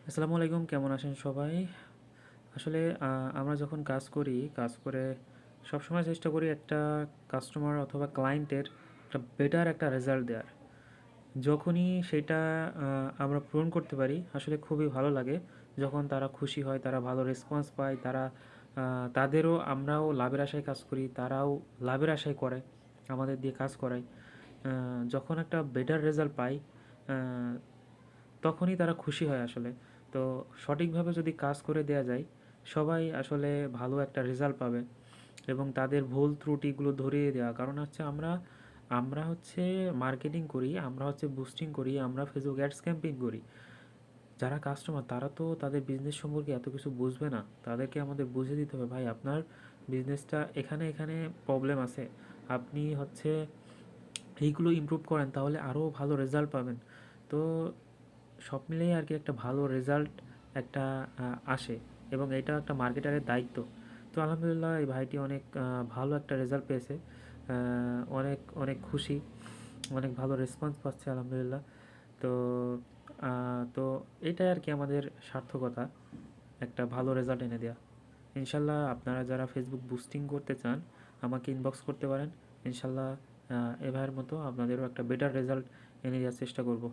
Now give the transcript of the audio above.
আসসালামু আলাইকুম, কেমন আছেন সবাই? আসলে আমরা যখন কাজ করি, কাজ করে সবসময় চেষ্টা করি একটা কাস্টমার অথবা ক্লায়েন্টের একটা বেটার একটা রেজাল্ট দেওয়ার। যখনই সেটা আমরা পূরণ করতে পারি, আসলে খুবই ভালো লাগে। যখন তারা খুশি হয়, তারা ভালো রেসপন্স পায়, তাদেরও আমরাও লাভের আশায় কাজ করি, তারাও লাভের আশায় করে, আমাদের দিয়ে কাজ করায়। যখন একটা বেটার রেজাল্ট পাই, আ তখনই তারা খুশি হয় আসলে। তো সঠিকভাবে যদি কাজ করে দেয়া যায়, সবাই আসলে ভালো একটা রেজাল্ট পাবে এবং তাদের ভুল ত্রুটিগুলো ধরিয়ে দেওয়া। কারণ হচ্ছে আমরা আমরা হচ্ছে মার্কেটিং করি, আমরা হচ্ছে বুস্টিং করি, আমরা ফেসবুক অ্যাডস ক্যাম্পেইন করি। যারা কাস্টমার তারা তো তাদের বিজনেস সম্পর্কে এত কিছু বুঝবে না। তাদেরকে আমাদের বুঝিয়ে দিতে হবে, ভাই আপনার বিজনেসটা এখানে, এখানে প্রবলেম আছে। আপনি হচ্ছে এইগুলো ইমপ্রুভ করেন তাহলে আরও ভালো রেজাল্ট পাবেন। তো সব মিলিয়ে আর কি একটা ভালো রেজাল্ট একটা আসে এবং এটা একটা মার্কেটারের দায়িত্ব। তো আলহামদুলিল্লাহ এই ভাইটি অনেক ভালো একটা রেজাল্ট পেয়েছে। অনেক অনেক খুশি, অনেক ভালো রেসপন্স পাচ্ছে আলহামদুলিল্লাহ। তো তো এটাই আর কি আমাদের সার্থকতা, একটা ভালো রেজাল্ট এনে দেওয়া। ইনশাল্লাহ আপনারা যারা ফেসবুক বুস্টিং করতে চান আমাকে ইনবক্স করতে পারেন। ইনশাল্লাহ এ ভাইয়ের মতো আপনাদেরও একটা বেটার রেজাল্ট এনে দেওয়ার চেষ্টা করব।